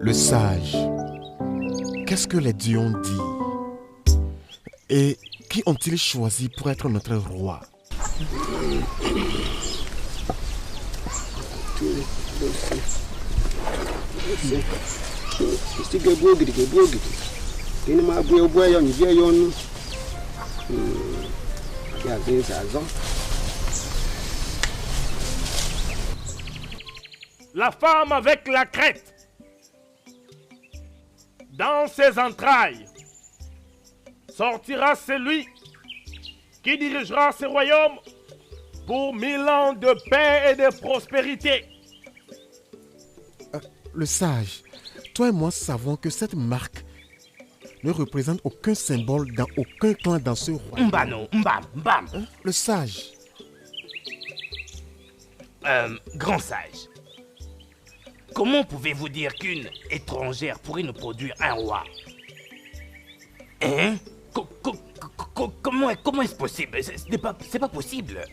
Le sage. Qu'est-ce que les dieux ont dit? Et qui ont-ils choisi pour être notre roi? La femme avec la crête. Dans ses entrailles sortira celui qui dirigera ce royaume pour 1000 ans de paix et de prospérité. Le sage, toi et moi savons que cette marque ne représente aucun symbole dans aucun clan dans ce royaume. Mbano, mbam, mbam. Le sage. Grand sage. Comment pouvez-vous dire qu'une étrangère pourrait nous produire un roi? Hein? Comment est-ce possible? C'est pas possible.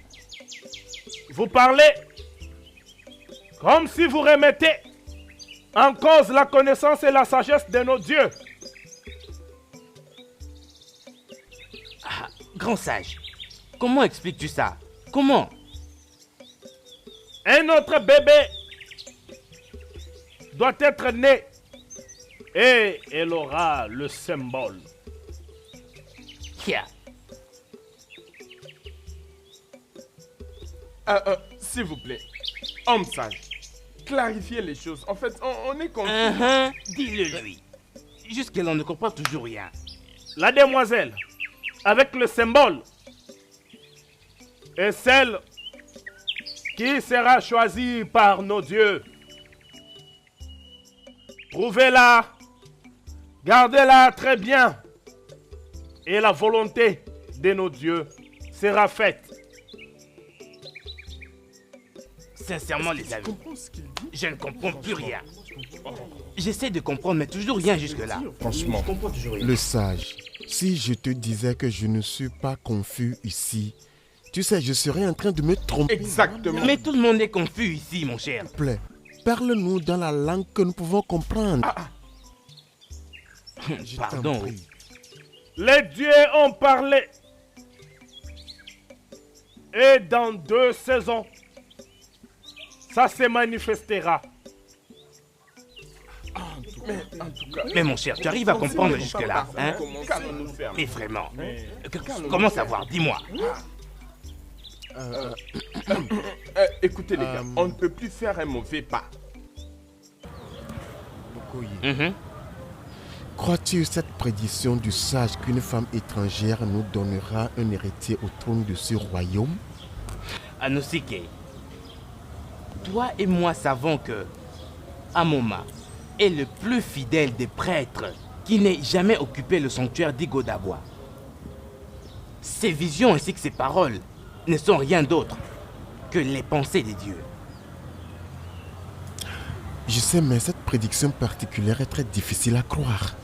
Vous parlez comme si vous remettez en cause la connaissance et la sagesse de nos dieux. Ah, grand sage, comment expliques-tu ça? Comment? Un autre bébé doit être né et elle aura le symbole. Yeah. S'il vous plaît, homme sage, clarifiez les choses. En fait, on est confus. Dis-le lui. Jusqu'à là, on ne comprend toujours rien. La demoiselle avec le symbole est celle qui sera choisie par nos dieux. Trouvez-la, gardez-la très bien, et la volonté de nos dieux sera faite. Sincèrement, les amis, je ne comprends plus rien. J'essaie de comprendre, mais toujours rien jusque-là. Franchement, Le sage, si je te disais que je ne suis pas confus ici, tu sais, je serais en train de me tromper. exactement. Mais tout le monde est confus ici, mon cher. S'il te plaît, parle-nous dans la langue que nous pouvons comprendre. Je t'en Pardon. prie. Les dieux ont parlé. Et dans 2 saisons, ça se manifestera. Mais mon cher, tu arrives à comprendre jusque-là, hein? Qu'allons-nous faire? Mais vraiment, comment savoir? Dis-moi. Écoutez les gars, on ne peut plus faire un mauvais pas. Mhm. Crois-tu cette prédiction du sage qu'une femme étrangère nous donnera un héritier au trône de ce royaume? Anosike, toi et moi savons que Amoma est le plus fidèle des prêtres qui n'ait jamais occupé le sanctuaire d'Igodabois. Ses visions ainsi que ses paroles ne sont rien d'autre que les pensées des dieux. Je sais, mais cette prédiction particulière est très difficile à croire.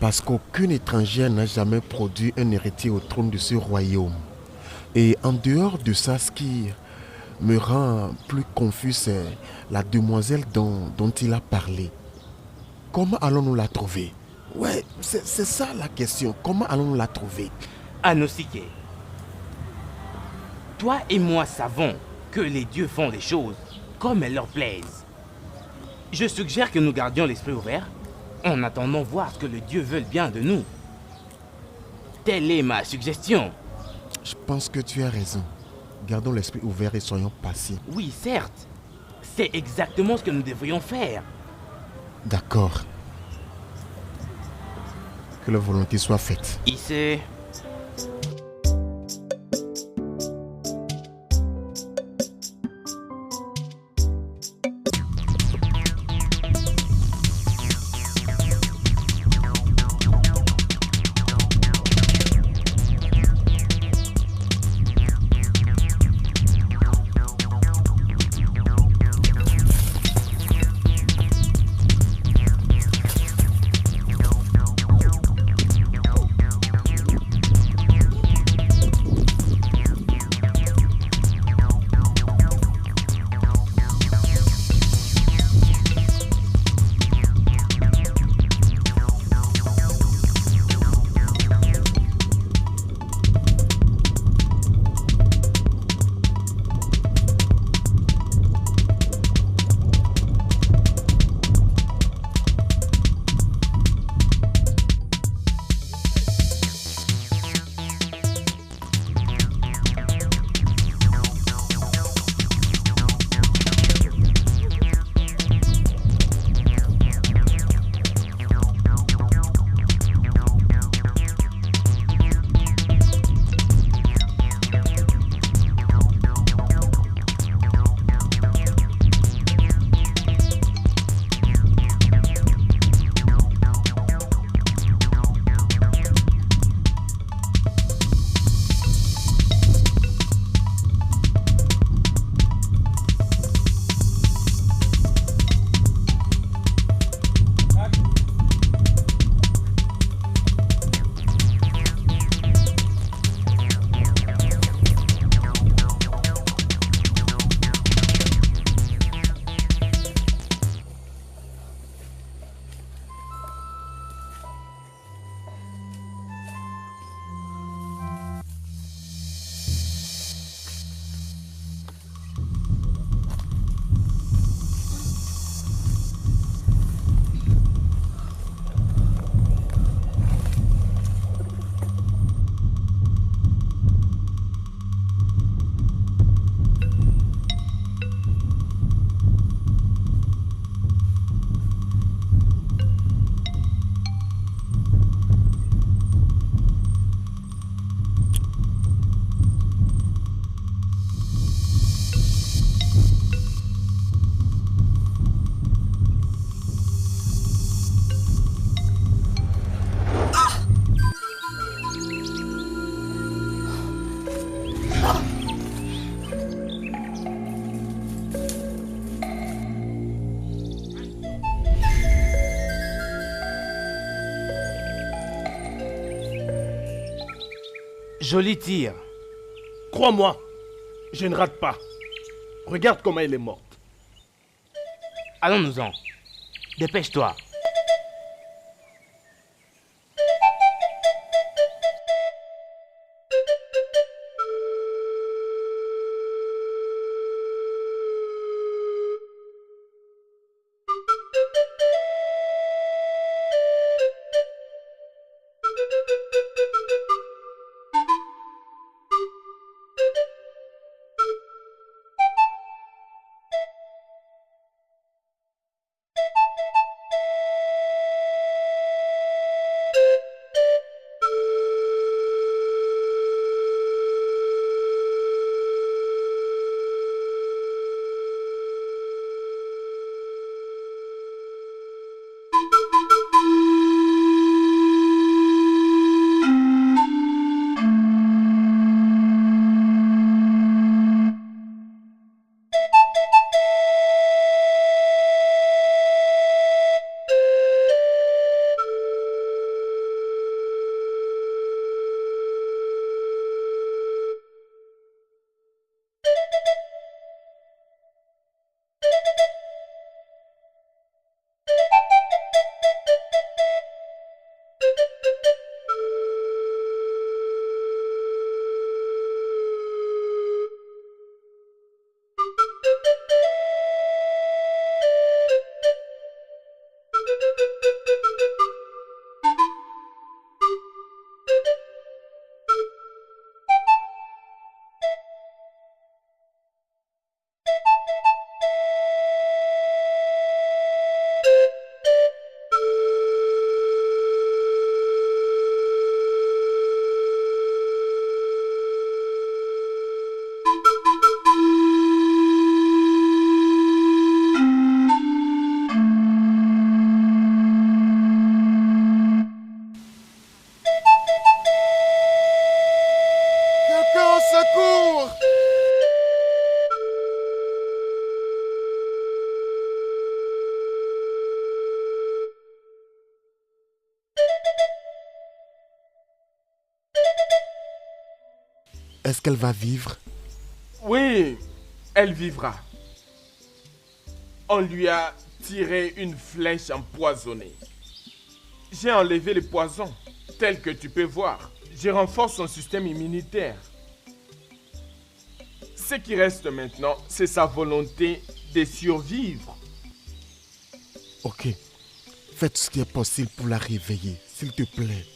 Parce qu'aucune étrangère n'a jamais produit un héritier au trône de ce royaume. Et en dehors de ça, ce qui me rend plus confus, c'est la demoiselle dont il a parlé. Comment allons-nous la trouver? Ouais, c'est ça la question. Comment allons-nous la trouver? Anosike, toi et moi savons que les dieux font les choses comme elles leur plaisent. Je suggère que nous gardions l'esprit ouvert en attendant voir ce que les dieux veulent bien de nous. Telle est ma suggestion. Je pense que tu as raison. Gardons l'esprit ouvert et soyons patients. Oui, certes. C'est exactement ce que nous devrions faire. D'accord. Que la volonté soit faite. Ici. Joli tir. Crois-moi, je ne rate pas. Regarde comment elle est morte. Allons-nous-en. Dépêche-toi. Quelqu'un au secours! Est-ce qu'elle va vivre? Oui, elle vivra. On lui a tiré une flèche empoisonnée. J'ai enlevé le poison, tel que tu peux voir. Je renforce son système immunitaire. Ce qui reste maintenant, c'est sa volonté de survivre. Ok. Fais tout ce qui est possible pour la réveiller, s'il te plaît.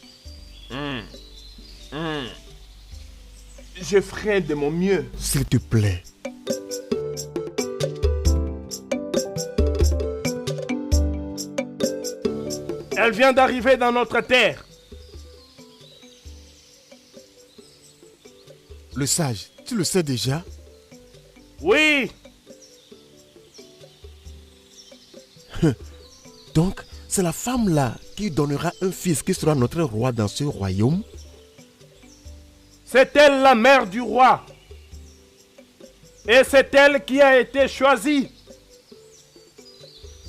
Je ferai de mon mieux. S'il te plaît. Elle vient d'arriver dans notre terre. Le sage, tu le sais déjà? Oui, Donc, c'est la femme-là qui donnera un fils qui sera notre roi dans ce royaume? c'est elle la mère du roi. Et c'est elle qui a été choisie.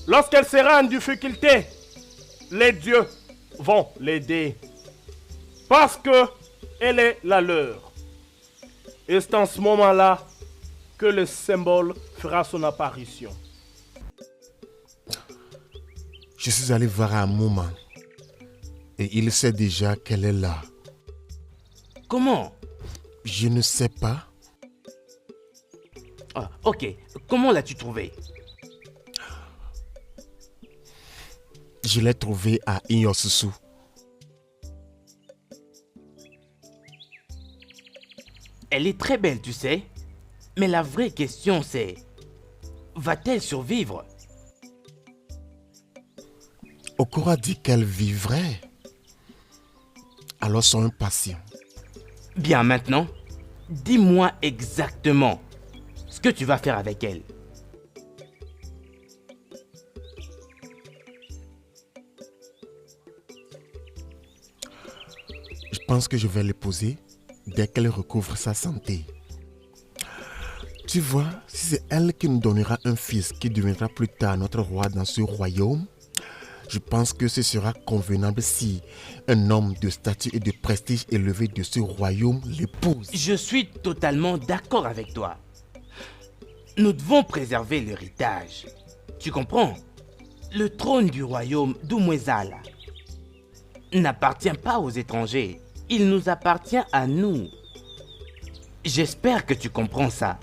Lorsqu'elle sera en difficulté, les dieux vont l'aider. Parce que elle est la leur. Et c'est en ce moment-là que le symbole fera son apparition. Je suis allé voir un moment. Et il sait déjà qu'elle est là. Comment? Je ne sais pas. Ah, ok. Comment l'as-tu trouvé? Je l'ai trouvée à Inyosusu. Elle est très belle, tu sais. Mais la vraie question c'est... Va-t-elle survivre? Okura dit qu'elle vivrait. Alors sois impatient. Bien maintenant, dis-moi exactement ce que tu vas faire avec elle. Je pense que je vais l'épouser dès qu'elle recouvre sa santé. Tu vois, si c'est elle qui nous donnera un fils qui deviendra plus tard notre roi dans ce royaume, Je pense que ce sera convenable si un homme de statut et de prestige élevé de ce royaume l'épouse. Je suis totalement d'accord avec toi. Nous devons préserver l'héritage. Tu comprends? Le trône du royaume d'Umwezala n'appartient pas aux étrangers. Il nous appartient à nous. J'espère que tu comprends ça.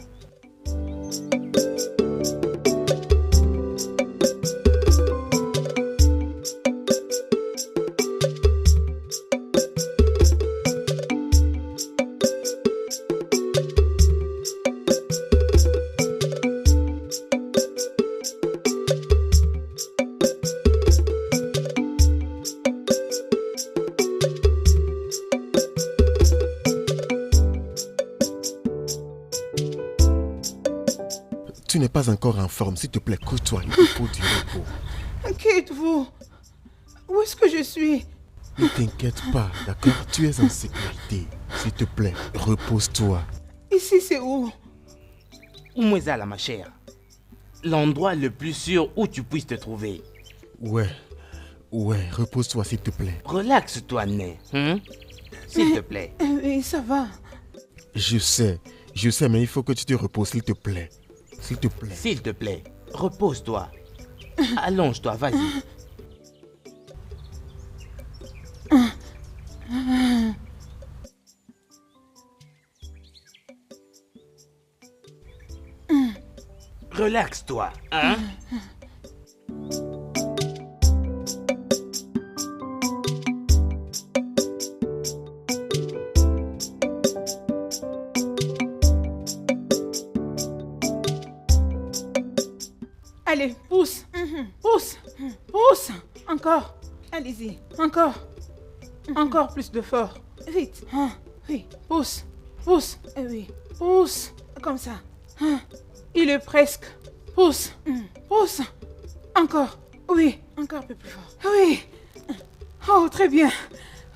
Tu n'es pas encore en forme, s'il te plaît, couche-toi, il te faut du repos. Qui êtes-vous? Où est-ce que je suis? Ne t'inquiète pas, d'accord? Tu es en sécurité. S'il te plaît, repose-toi. Ici, c'est où? Umwezala, ma chère. L'endroit le plus sûr où tu puisses te trouver. Ouais, repose-toi, s'il te plaît. Relaxe-toi, Né. S'il te plaît. Oui, ça va. Je sais, mais il faut que tu te reposes, s'il te plaît. S'il te plaît. S'il te plaît, repose-toi. Allonge-toi, vas-y. Relaxe-toi, hein? Allez, pousse. Pousse. Pousse. Encore. Allez-y. Encore. Encore plus de fort. Vite. Oui. Pousse. Pousse. Oui. Pousse. Comme ça. Il est presque. Pousse. Pousse. Encore. Oui. Encore un peu plus fort. Oui. Oh, très bien.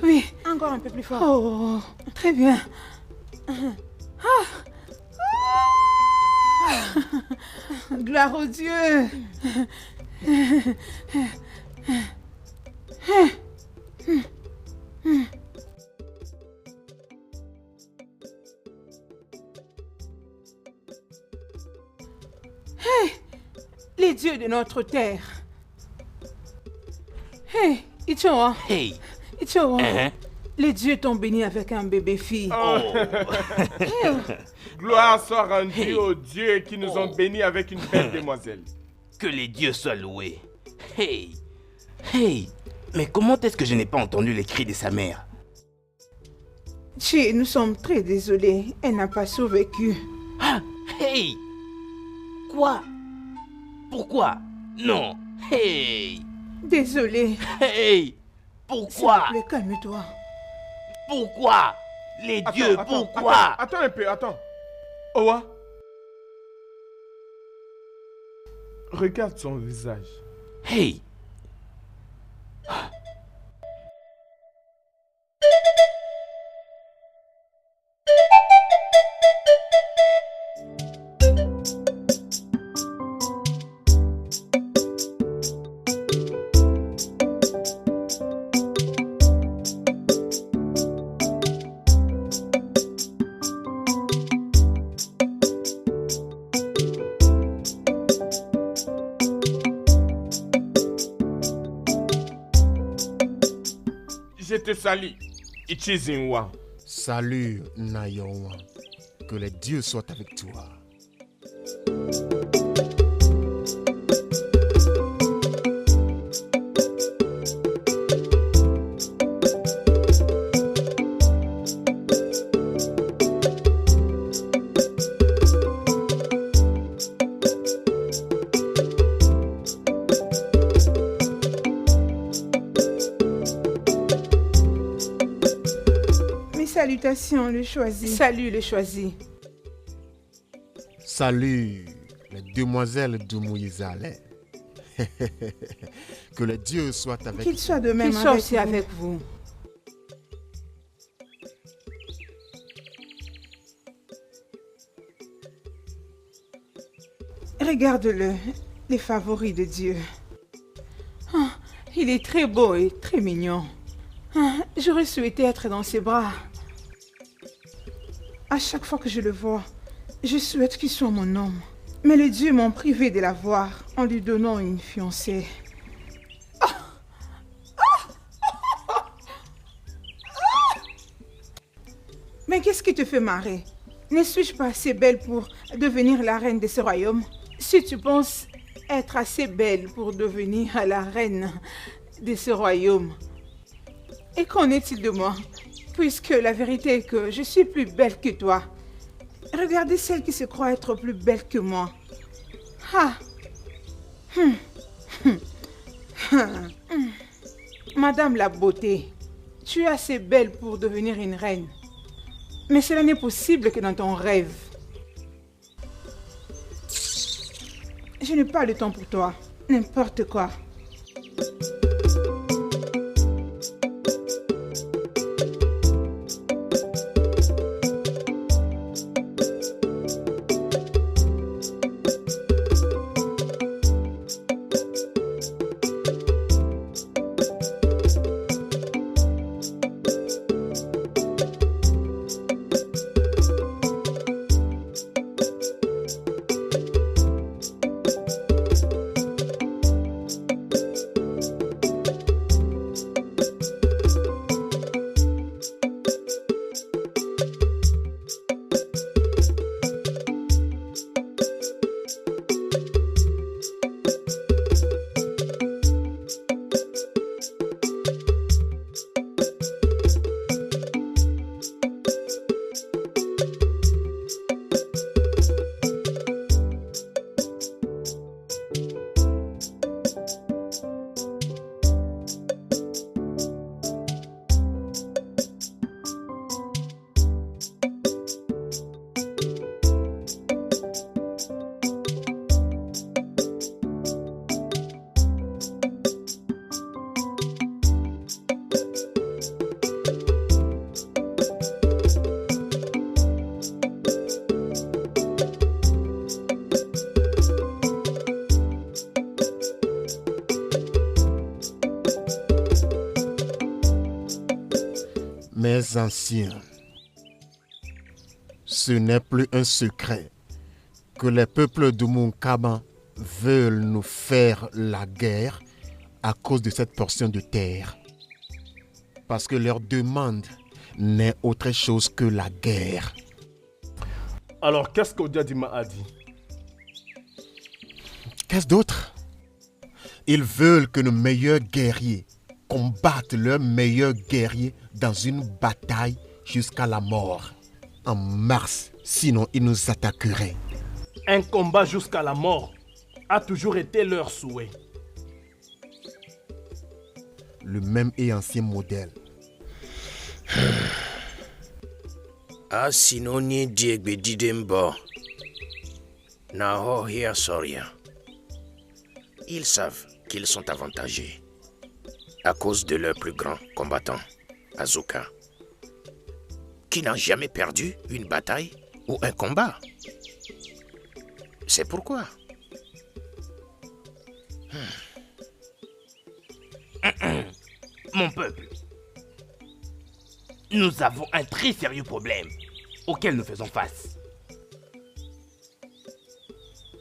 Oui. Encore un peu plus fort. Oh, très bien. Gloire au Dieu. Les dieux de notre terre. Hey, Ichoa. Hey! Ichoa. Hein? Les dieux t'ont béni avec un bébé fille. Gloire soit rendue Hey. aux dieux qui nous ont bénis avec une belle demoiselle. Que les dieux soient loués. Hey! Hey! Mais comment est-ce que je n'ai pas entendu les cris de sa mère? Chi, nous sommes très désolés. Elle n'a pas survécu. Ah! Hey! Quoi? Pourquoi? Non! Hey! Désolé. Hey! S'il Pourquoi? te plaît, calme-toi. Pourquoi? Les dieux, pourquoi? Attends un peu, attends. Owa. Regarde son visage. Hey! Je te salue, Ichizinwa. Salut, Nayowa. Que les dieux soient avec toi. Mes salutations, le choisi. Salut, le choisi. Salut, les demoiselles d'Umwezala. Que les dieux soient avec Qu'il toi. soit de même avec vous. Regarde-le, les favoris de Dieu. Il est très beau et très mignon. Ah, j'aurais souhaité être dans ses bras. À chaque fois que je le vois, je souhaite qu'il soit mon homme. Mais les dieux m'ont privé de l'avoir en lui donnant une fiancée. Mais qu'est-ce qui te fait marrer? Ne suis-je pas assez belle pour devenir la reine de ce royaume? Si tu penses être assez belle pour devenir la reine de ce royaume, et qu'en est-il de moi? Puisque la vérité est que je suis plus belle que toi. Regardez celle qui se croit être plus belle que moi. Ah. Madame la beauté, tu es assez belle pour devenir une reine. Mais cela n'est possible que dans ton rêve. Je n'ai pas le temps pour toi. N'importe quoi. Mes anciens, ce n'est plus un secret que les peuples de Munkaba veulent nous faire la guerre à cause de cette portion de terre. Parce que leur demande n'est autre chose que la guerre. Alors, qu'est-ce qu'Odiadima a dit? Qu'est-ce d'autre? Ils veulent que nos meilleurs guerriers combattent leurs meilleurs guerriers dans une bataille jusqu'à la mort. En mars, sinon ils nous attaqueraient. Un combat jusqu'à la mort a toujours été leur souhait. Le même et ancien modèle. Ah, sinon ni diegbe didembo. Naho hia soria. Ils savent qu'ils sont avantagés à cause de leur plus grand combattant, Azuka, qui n'a jamais perdu une bataille ou un combat. C'est pourquoi. Mon peuple, nous avons un très sérieux problème auquel nous faisons face.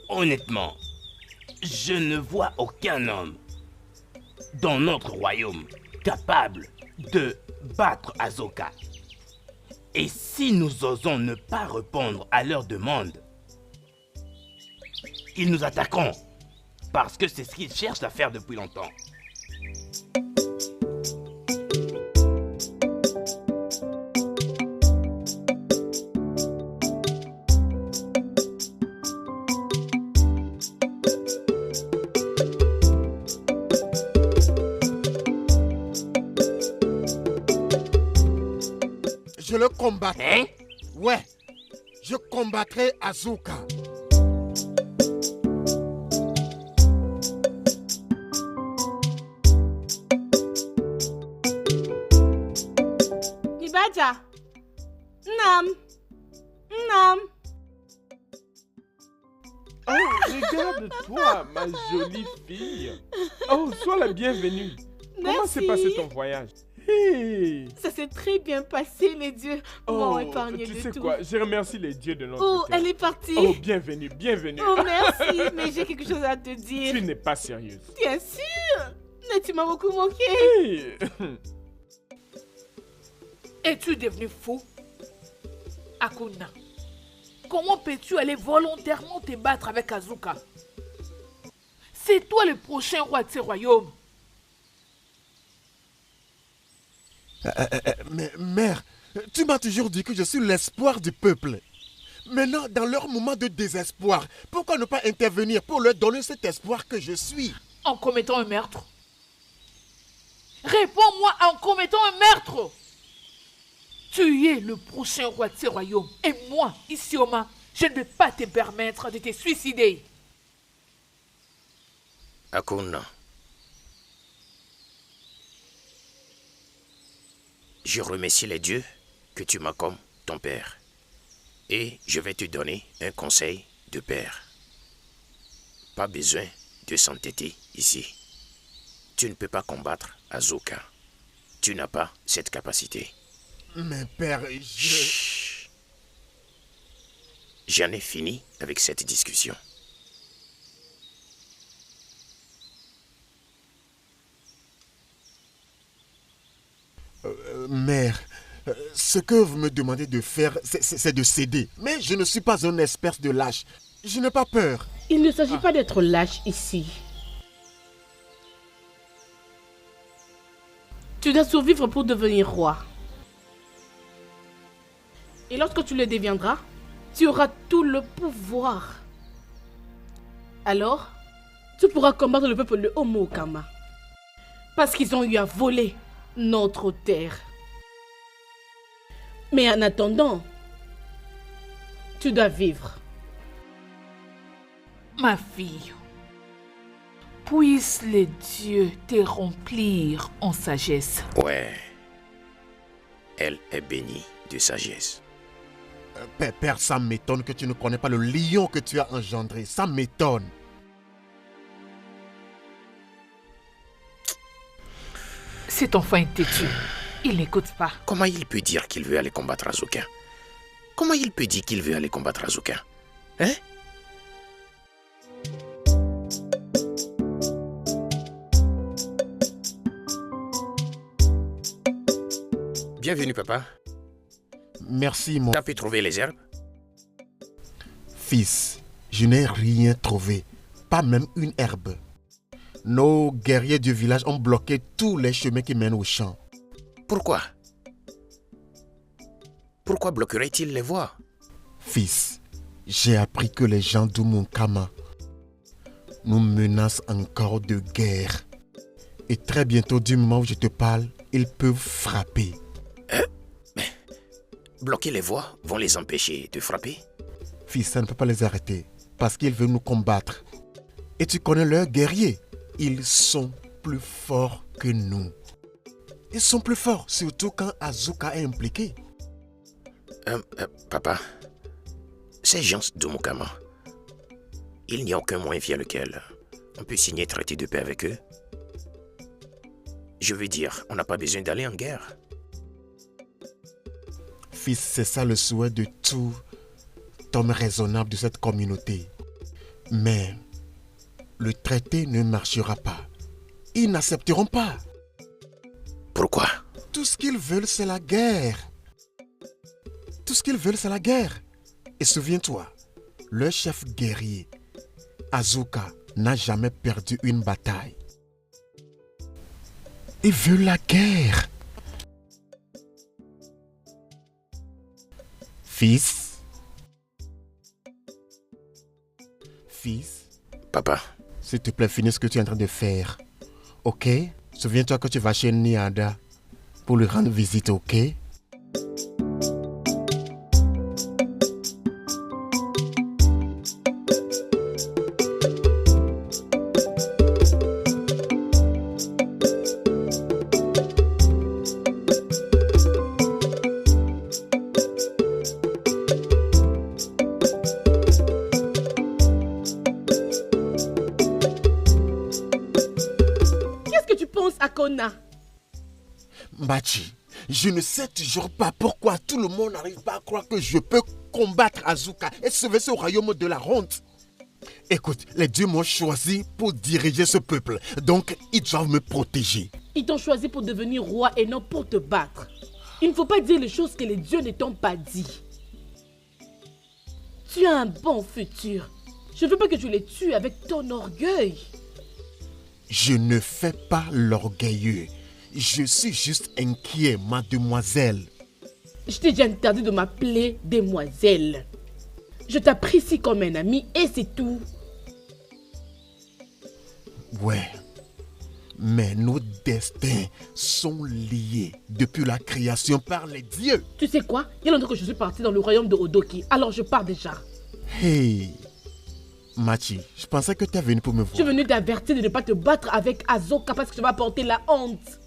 Honnêtement, je ne vois aucun homme dans notre royaume capable de battre Azoka. Et si nous osons ne pas répondre à leurs demandes, ils nous attaqueront parce que c'est ce qu'ils cherchent à faire depuis longtemps. Je le combattrai. Hein? Ouais, je combattrai Azuka. Ibaja. Nam. Oh, regarde-toi, ma jolie fille. Oh, sois la bienvenue. Comment s'est passé ton voyage? Hey. Ça s'est très bien passé, les dieux m'ont Oh, épargné tu de sais tout. quoi? Je remercie les dieux de notre Oh, terre. elle est partie. Oh, bienvenue, bienvenue. Oh, merci, mais j'ai quelque chose à te dire. Tu n'es pas sérieuse. Bien sûr, mais tu m'as beaucoup manqué. Hey. Es-tu devenu fou? Akuna, comment peux-tu aller volontairement te battre avec Azuka? C'est toi le prochain roi de ce royaume. Mais mère, tu m'as toujours dit que je suis l'espoir du peuple. Maintenant, dans leur moment de désespoir, pourquoi ne pas intervenir pour leur donner cet espoir que je suis? En commettant un meurtre? Réponds-moi en commettant un meurtre! Tu es le prochain roi de ce royaume. Et moi, Isioma, je ne vais pas te permettre de te suicider. Akuna. Je remercie les dieux que tu m'as comme ton père. Et je vais te donner un conseil de père. Pas besoin de s'entêter ici. Tu ne peux pas combattre Azuka. Tu n'as pas cette capacité. Mais père, Chut. J'en ai fini avec cette discussion. Mère, ce que vous me demandez de faire, c'est de céder. Mais je ne suis pas un espèce de lâche. Je n'ai pas peur. Il ne s'agit pas d'être lâche ici. Tu dois survivre pour devenir roi. Et lorsque tu le deviendras, tu auras tout le pouvoir. Alors, tu pourras combattre le peuple de Homo-Okama. Parce qu'ils ont eu à voler notre terre. Mais en attendant, tu dois vivre. Ma fille, puissent les dieux te remplir en sagesse. Ouais. Elle est bénie de sagesse. Père, ça m'étonne que tu ne connais pas le lion que tu as engendré. Ça m'étonne. Cet enfant est têtu. Il n'écoute pas. Comment il peut dire qu'il veut aller combattre Azuka? Comment il peut dire qu'il veut aller combattre Azuka? Hein? Bienvenue, papa. Merci, mon T'as pu trouver les herbes? fils. Je n'ai rien trouvé. Pas même une herbe. Nos guerriers du village ont bloqué tous les chemins qui mènent au champ. Pourquoi? Pourquoi bloquerait-il les voies? Fils, j'ai appris que les gens d'Umunkama nous menacent encore de guerre. Et très bientôt, du moment où je te parle, ils peuvent frapper. Bloquer les voies vont les empêcher de frapper? Fils, ça ne peut pas les arrêter parce qu'ils veulent nous combattre. Et tu connais leurs guerriers. Ils sont plus forts que nous. Ils sont plus forts, surtout quand Azuka est impliqué. Papa, ces gens d'Umukama, il n'y a aucun moyen via lequel on peut signer traité de paix avec eux. Je veux dire, on n'a pas besoin d'aller en guerre. Fils, c'est ça le souhait de tout homme raisonnable de cette communauté. Mais le traité ne marchera pas. Ils n'accepteront pas. Pourquoi? Tout ce qu'ils veulent, c'est la guerre. Tout ce qu'ils veulent, c'est la guerre. Et souviens-toi, leur chef guerrier, Azuka, n'a jamais perdu une bataille. Ils veulent la guerre. Fils. Fils. Papa, S'il te plaît, finis ce que tu es en train de faire. Ok? Souviens-toi que tu vas chez Niada pour lui rendre visite, ok? Akona. Machi, je ne sais toujours pas pourquoi tout le monde n'arrive pas à croire que je peux combattre Azuka et sauver ce royaume de la honte. Écoute, les dieux m'ont choisi pour diriger ce peuple, donc ils doivent me protéger. Ils t'ont choisi pour devenir roi et non pour te battre. Il ne faut pas dire les choses que les dieux ne t'ont pas dit. Tu as un bon futur. Je ne veux pas que tu les tues avec ton orgueil. Je ne fais pas l'orgueilleux. Je suis juste inquiet, mademoiselle. Je t'ai déjà interdit de m'appeler demoiselle. Je t'apprécie comme un ami et c'est tout. Ouais, mais nos destins sont liés depuis la création par les dieux. Tu sais quoi? Il y a longtemps que je suis partie dans le royaume de Odoki, alors je pars déjà. Hey, Machi, je pensais que tu es venu pour me voir. Je suis venu t'avertir de ne pas te battre avec Azoka parce que tu vas porter la honte.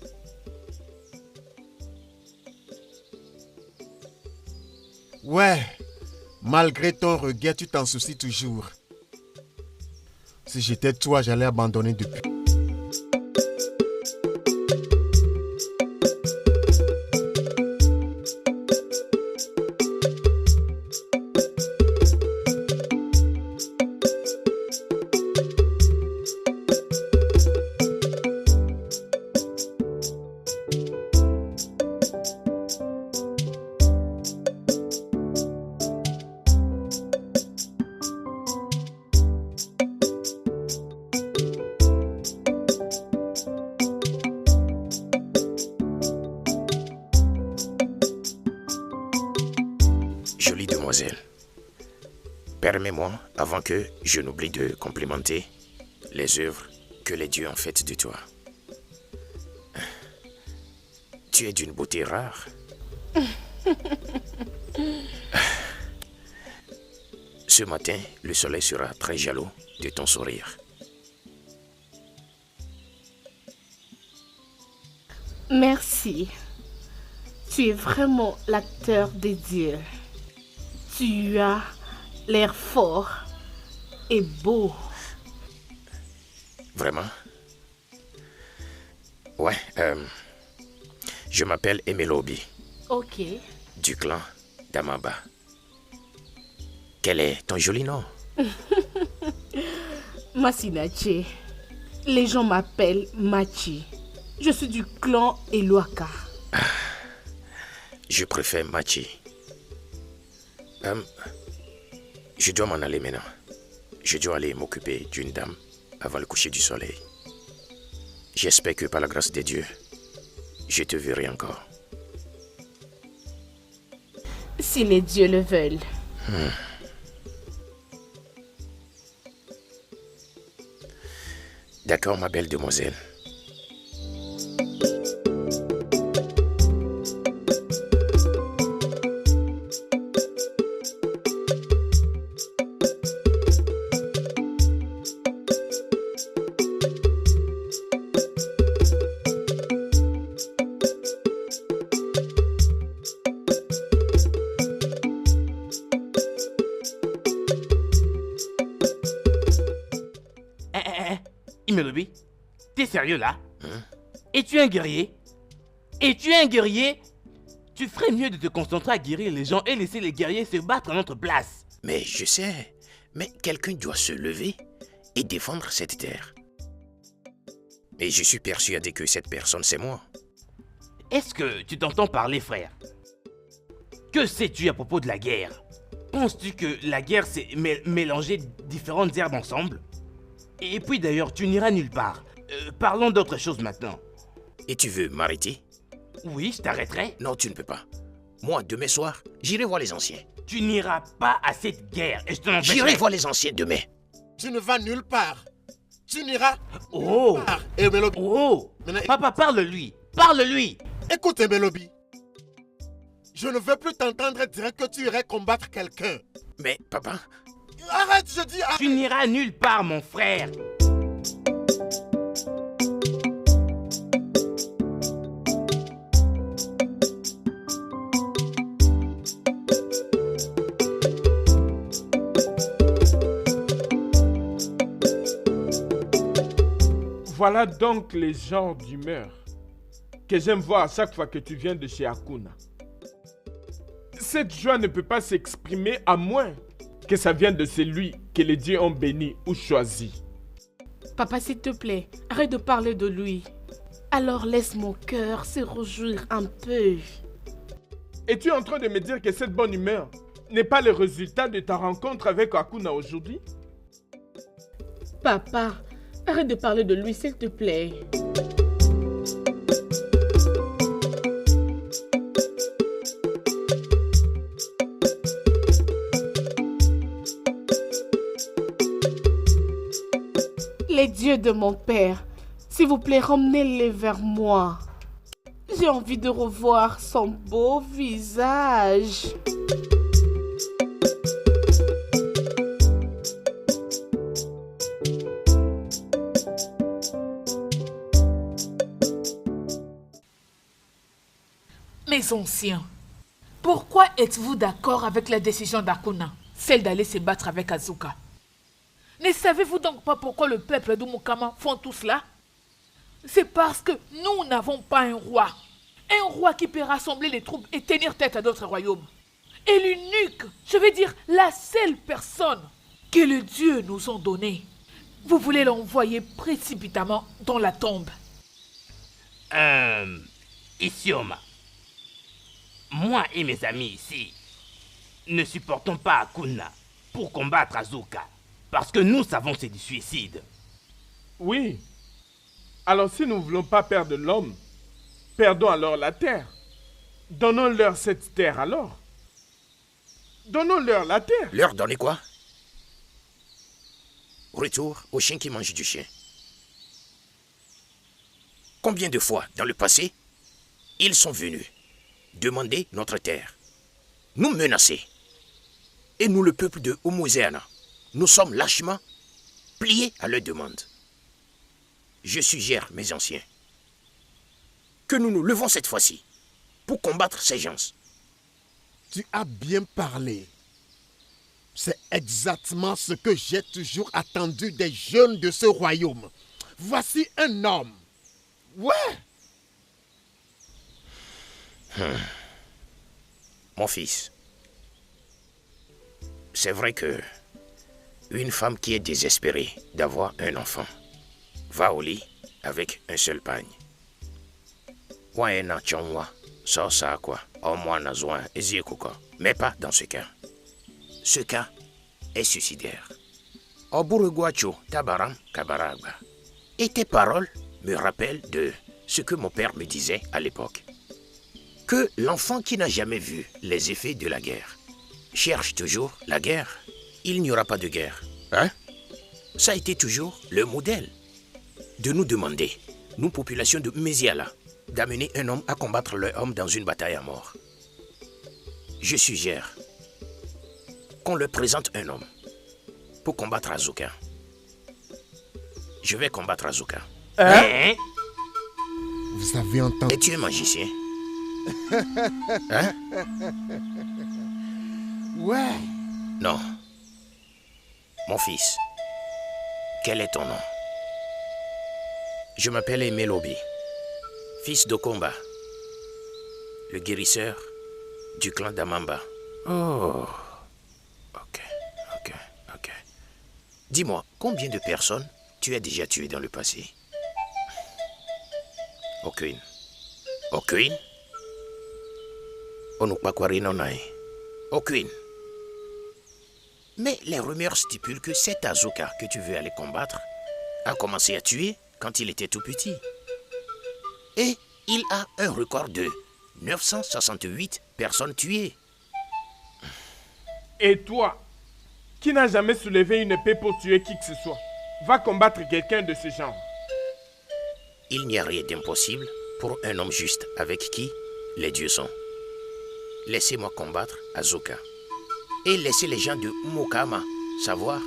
Ouais, malgré ton regret, tu t'en soucies toujours. Si j'étais toi, j'allais abandonner depuis. Jolie demoiselle, permets-moi, avant que je n'oublie de complimenter les œuvres que les dieux ont faites de toi. Tu es d'une beauté rare. Ce matin, le soleil sera très jaloux de ton sourire. Merci. Tu es vraiment l'acteur des dieux. Tu as l'air fort et beau. Vraiment? Ouais, je m'appelle Emelobi, Ok. du clan d'Amaba. Quel est ton joli nom? Masinache. Les gens m'appellent Machi. Je suis du clan Eluaka. Je préfère Machi. Je dois m'en aller maintenant. Je dois aller m'occuper d'une dame avant le coucher du soleil. J'espère que par la grâce de Dieu, je te verrai encore. Si les dieux le veulent. D'accord, ma belle demoiselle. Imelobi, t'es sérieux là? Es-tu un guerrier? Es-tu un guerrier? Tu ferais mieux de te concentrer à guérir les gens et laisser les guerriers se battre à notre place. Mais je sais, mais quelqu'un doit se lever et défendre cette terre. Et je suis persuadé que cette personne, c'est moi. Est-ce que tu t'entends parler, frère? Que sais-tu à propos de la guerre? Penses-tu que la guerre, c'est mélanger différentes herbes ensemble? Et puis d'ailleurs, tu n'iras nulle part. Parlons d'autre chose maintenant. Et tu veux m'arrêter? Oui, je t'arrêterai. Non, tu ne peux pas. Moi, demain soir, j'irai voir les anciens. Tu n'iras pas à cette guerre et je te l'empêcherai. J'irai voir les anciens demain. Tu ne vas nulle part. Tu n'iras Oh! nulle part. Emelobi. Oh! Maintenant, Papa, parle-lui! Parle-lui! écoute, Emelobi. Je ne veux plus t'entendre dire que tu irais combattre quelqu'un. Mais, papa, Arrête, je dis arrête. Tu n'iras nulle part, mon frère! Voilà donc les genres d'humeur que j'aime voir à chaque fois que tu viens de chez Akuna. Cette joie ne peut pas s'exprimer à moins que ça vienne de celui que les dieux ont béni ou choisi. Papa, s'il te plaît, arrête de parler de lui. Alors laisse mon cœur se réjouir un peu. Et tu es en train de me dire que cette bonne humeur n'est pas le résultat de ta rencontre avec Akuna aujourd'hui? Papa, arrête de parler de lui, s'il te plaît. Les dieux de mon père, s'il vous plaît, ramenez-les vers moi. J'ai envie de revoir son beau visage. Mes anciens, pourquoi êtes-vous d'accord avec la décision d'Akuna, celle d'aller se battre avec Azuka? Ne savez-vous donc pas pourquoi le peuple d'Umukama font tout cela? C'est parce que nous n'avons pas un roi. Un roi qui peut rassembler les troupes et tenir tête à d'autres royaumes. Et l'unique, je veux dire la seule personne que les dieux nous ont donnée, vous voulez l'envoyer précipitamment dans la tombe. Isioma, moi et mes amis ici ne supportons pas Akuna pour combattre Azuka. Parce que nous savons que c'est du suicide. Oui. Alors si nous ne voulons pas perdre l'homme, perdons alors la terre. Donnons-leur cette terre alors. Donnons-leur la terre. Leur donner quoi? Retour au chien qui mange du chien. Combien de fois dans le passé, ils sont venus demander notre terre, nous menacer. Et nous, le peuple de Umuzeana, nous sommes lâchement pliés à leur demande. Je suggère, mes anciens, que nous nous levons cette fois-ci pour combattre ces gens. Tu as bien parlé. C'est exactement ce que j'ai toujours attendu des jeunes de ce royaume. Voici un homme. Ouais. Mon fils, c'est vrai que une femme qui est désespérée d'avoir un enfant va au lit avec un seul pagne. Mais pas dans ce cas. Ce cas est suicidaire. Et tes paroles me rappellent de ce que mon père me disait à l'époque. Que l'enfant qui n'a jamais vu les effets de la guerre cherche toujours la guerre. Il n'y aura pas de guerre. Hein? Ça a été toujours le modèle de nous demander, nous population de Méziala, d'amener un homme à combattre l'homme dans une bataille à mort. Je suggère qu'on leur présente un homme pour combattre Azuka. Je vais combattre Azuka. Hein? Vous avez entendu? Et tu es magicien? Hein? Ouais. Non. Mon fils, quel est ton nom? Je m'appelle Emelobi, fils d'Okomba, le guérisseur du clan d'Amamba. Oh, ok. Dis-moi, combien de personnes tu as déjà tuées dans le passé? Aucune. Aucune? Aucune. Mais les rumeurs stipulent que cet Azuka que tu veux aller combattre a commencé à tuer quand il était tout petit. Et il a un record de 968 personnes tuées. Et toi, qui n'as jamais soulevé une épée pour tuer qui que ce soit, va combattre quelqu'un de ce genre. Il n'y a rien d'impossible pour un homme juste avec qui les dieux sont. Laissez-moi combattre Azuka. Et laissez les gens de Mukama savoir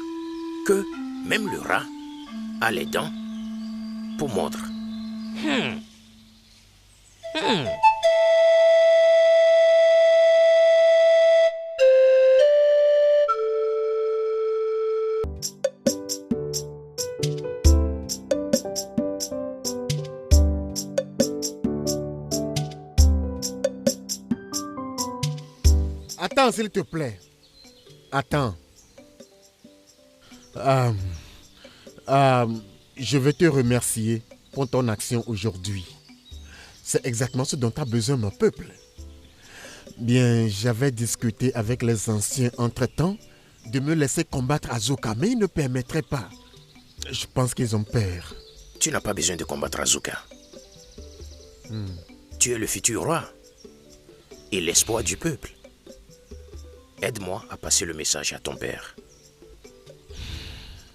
que même le rat a les dents pour mordre. Attends, s'il te plaît. Attends. Je veux te remercier pour ton action aujourd'hui. C'est exactement ce dont a besoin mon peuple. Bien, j'avais discuté avec les anciens entre-temps de me laisser combattre Azuka, mais ils ne permettraient pas. Je pense qu'ils ont peur. Tu n'as pas besoin de combattre Azuka. Tu es le futur roi et l'espoir du peuple. Aide-moi à passer le message à ton père.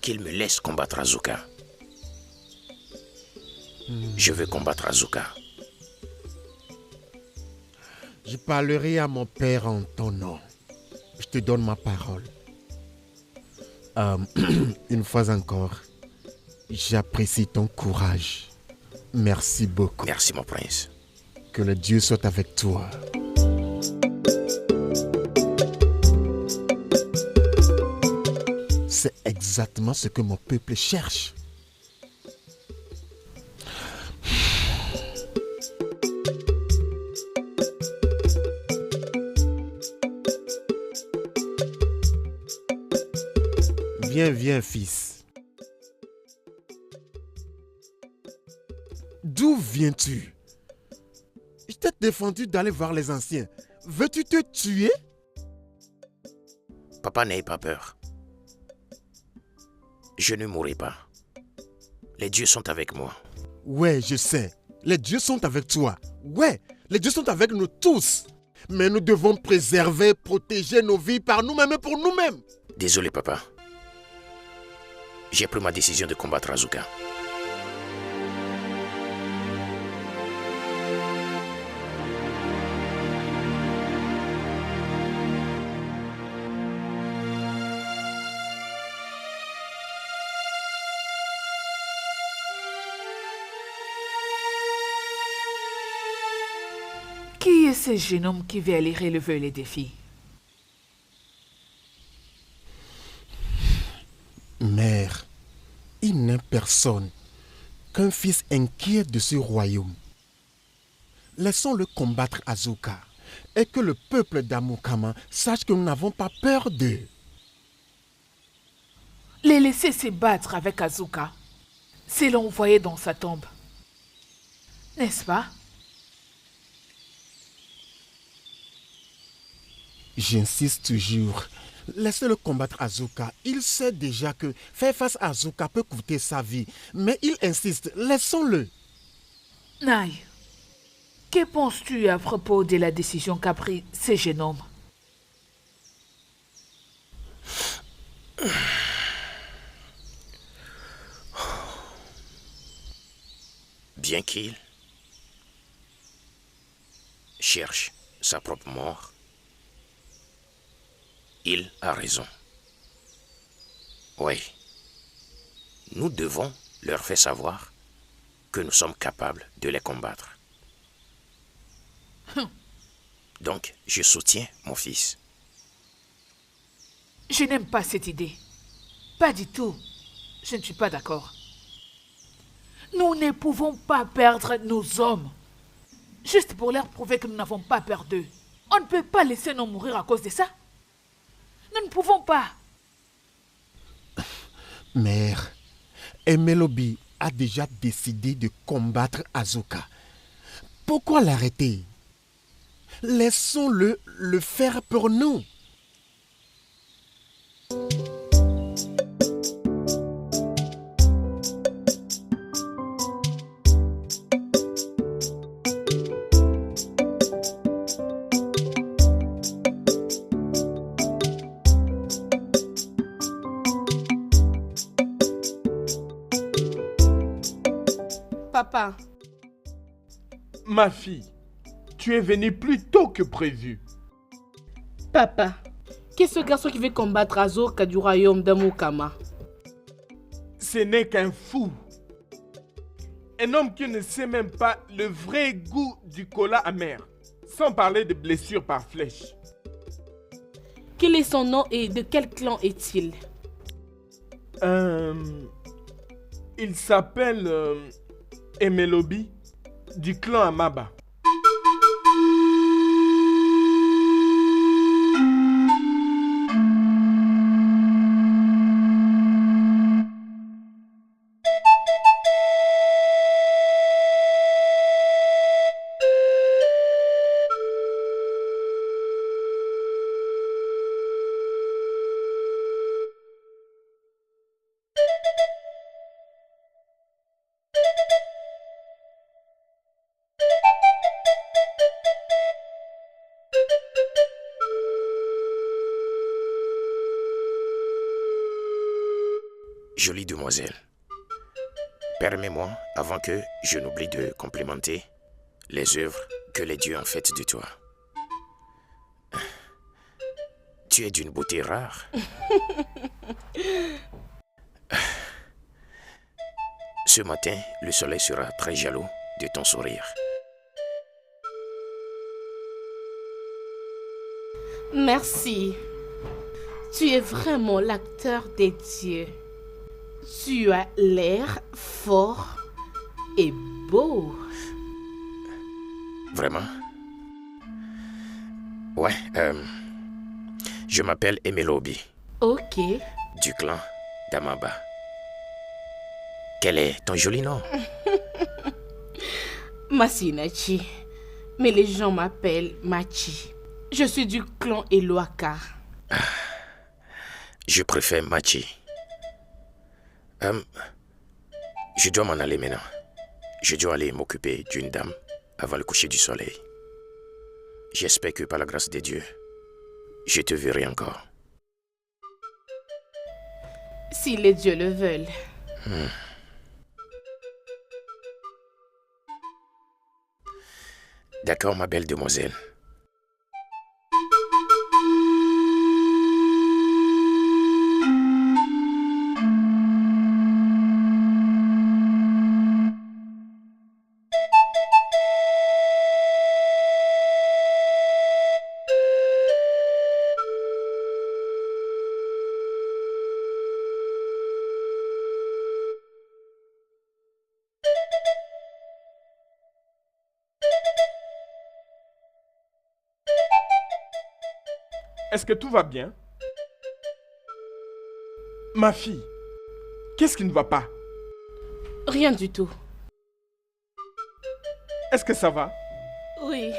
Qu'il me laisse combattre Azuka. Je veux combattre Azuka. Je parlerai à mon père en ton nom. Je te donne ma parole. Une fois encore, j'apprécie ton courage. Merci beaucoup. Merci mon prince. Que le Dieu soit avec toi. C'est exactement ce que mon peuple cherche. Viens, fils. D'où viens-tu? Je t'ai défendu d'aller voir les anciens. Veux-tu te tuer? Papa, n'aie pas peur. Je ne mourrai pas. Les dieux sont avec moi. Ouais, je sais. Les dieux sont avec toi. Ouais, les dieux sont avec nous tous. Mais nous devons préserver, protéger nos vies par nous-mêmes et pour nous-mêmes. Désolé, papa. J'ai pris ma décision de combattre Azuka. Qui est ce jeune homme qui veut aller relever les défis? Mère, il n'est personne qu'un fils inquiet de ce royaume. Laissons-le combattre Azuka et que le peuple d'Amukama sache que nous n'avons pas peur d'eux. Les laisser se battre avec Azuka, c'est l'envoyer dans sa tombe. N'est-ce pas? J'insiste toujours. Laissez-le combattre Azuka. Il sait déjà que faire face à Azuka peut coûter sa vie. Mais il insiste. Laissons-le. Nai, que penses-tu à propos de la décision qu'a pris ce jeune homme? Bien qu'il cherche sa propre mort, il a raison. Oui, nous devons leur faire savoir que nous sommes capables de les combattre. Donc, je soutiens mon fils. Je n'aime pas cette idée. Pas du tout. Je ne suis pas d'accord. Nous ne pouvons pas perdre nos hommes. Juste pour leur prouver que nous n'avons pas peur d'eux. On ne peut pas laisser nous mourir à cause de ça. Nous ne pouvons pas. Mère, Emelobi a déjà décidé de combattre Azuka. Pourquoi l'arrêter? Laissons-le le faire pour nous. Papa. Ma fille, tu es venue plus tôt que prévu. Papa, qui est ce garçon qui veut combattre Azuka du royaume d'Amukama? Ce n'est qu'un fou. Un homme qui ne sait même pas le vrai goût du cola amer. Sans parler de blessures par flèche. Quel est son nom et de quel clan est-il? Il s'appelle Emelobi du clan Amaba. Jolie demoiselle, permets-moi, avant que je n'oublie de complimenter les œuvres que les dieux ont faites de toi. Tu es d'une beauté rare. Ce matin, le soleil sera très jaloux de ton sourire. Merci. Tu es vraiment l'acteur des dieux. Tu as l'air fort et beau. Vraiment? Ouais, je m'appelle Emelobi, Ok. du clan d'Amaba. Quel est ton joli nom? Masinachi. Mais les gens m'appellent Machi. Je suis du clan Eloaka. Je préfère Machi. Je dois m'en aller maintenant. Je dois aller m'occuper d'une dame avant le coucher du soleil. J'espère que par la grâce de Dieu, je te verrai encore. Si les dieux le veulent. D'accord, ma belle demoiselle. Est-ce que tout va bien? Ma fille, qu'est-ce qui ne va pas? Rien du tout. Est-ce que ça va? Oui.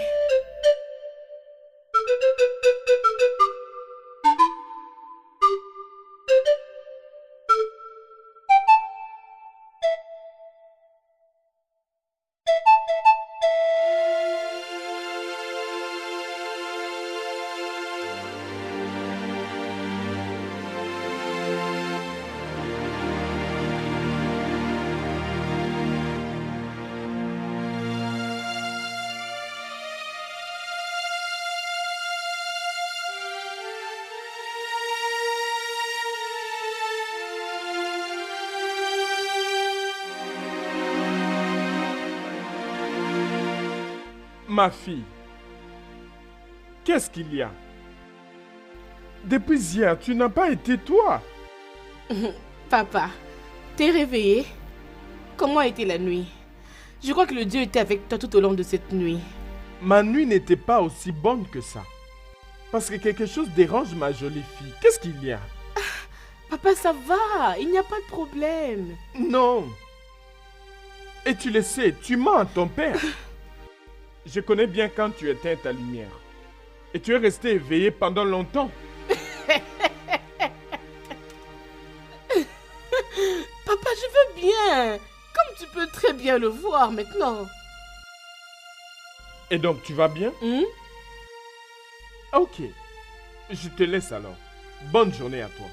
Ma fille, qu'est-ce qu'il y a? Depuis hier, tu n'as pas été toi. Papa, t'es réveillé? Comment a été la nuit? Je crois que le Dieu était avec toi tout au long de cette nuit. Ma nuit n'était pas aussi bonne que ça. Parce que quelque chose dérange ma jolie fille. Qu'est-ce qu'il y a? Papa, ça va, il n'y a pas de problème. Non. Et tu le sais, tu mens à ton père. Je connais bien quand tu éteins ta lumière. Et tu es resté éveillé pendant longtemps. Papa, je veux bien. Comme tu peux très bien le voir maintenant. Et donc, tu vas bien? Ok. Je te laisse alors. Bonne journée à toi.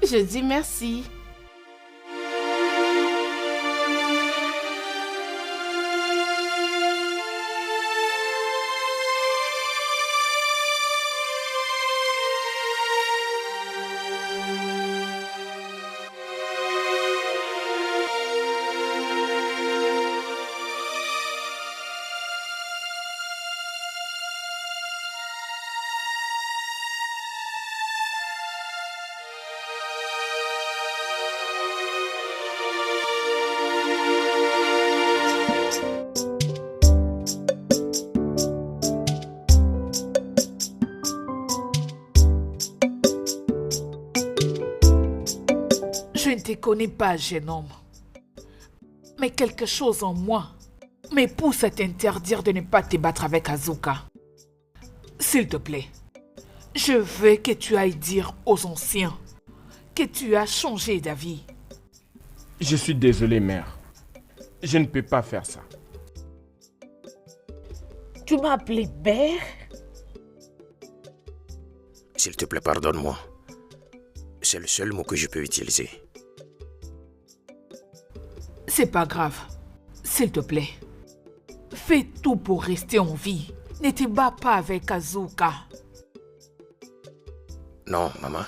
Je dis merci. Je ne te connais pas, jeune homme. Mais quelque chose en moi me pousse à t'interdire de ne pas te battre avec Asuka. S'il te plaît, je veux que tu ailles dire aux anciens que tu as changé d'avis. Je suis désolé, mère. Je ne peux pas faire ça. Tu m'as appelé mère? S'il te plaît, pardonne-moi. C'est le seul mot que je peux utiliser. C'est pas grave. S'il te plaît. Fais tout pour rester en vie. Ne te bats pas avec Azuka. Non, maman.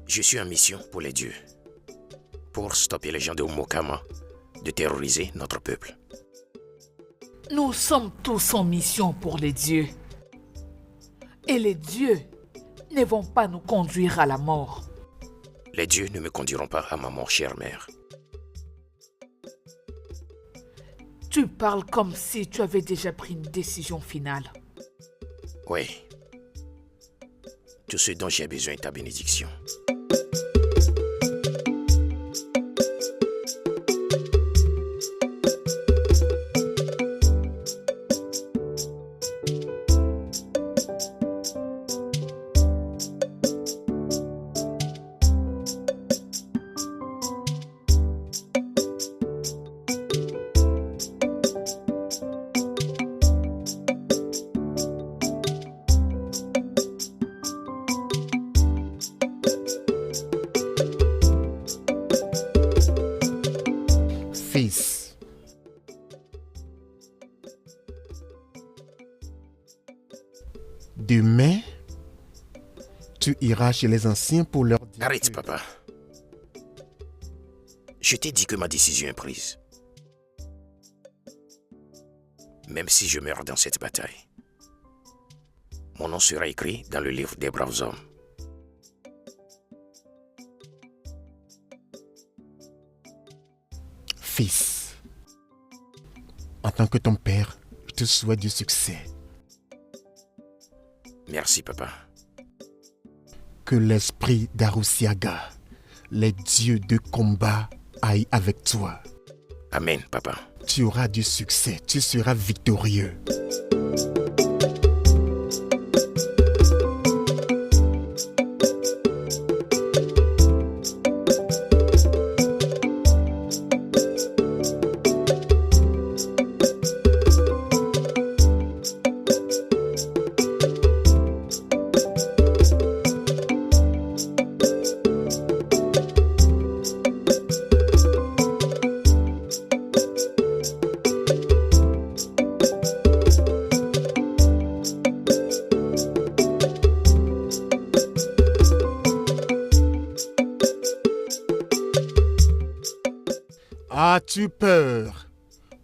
Je suis en mission pour les dieux. Pour stopper les gens de Mokama de terroriser notre peuple. Nous sommes tous en mission pour les dieux. Et les dieux ne vont pas nous conduire à la mort. Les dieux ne me conduiront pas à ma mort, chère mère. Tu parles comme si tu avais déjà pris une décision finale. Oui. Tout ce dont j'ai besoin est ta bénédiction. Fils, demain, tu iras chez les anciens pour leur dire... Arrête, papa. Je t'ai dit que ma décision est prise. Même si je meurs dans cette bataille, mon nom sera écrit dans le livre des braves hommes. Fils, en tant que ton père, je te souhaite du succès. Merci, papa. Que l'esprit d'Arusiaga, les dieux de combat, aille avec toi. Amen, papa. Tu auras du succès, tu seras victorieux. As-tu peur?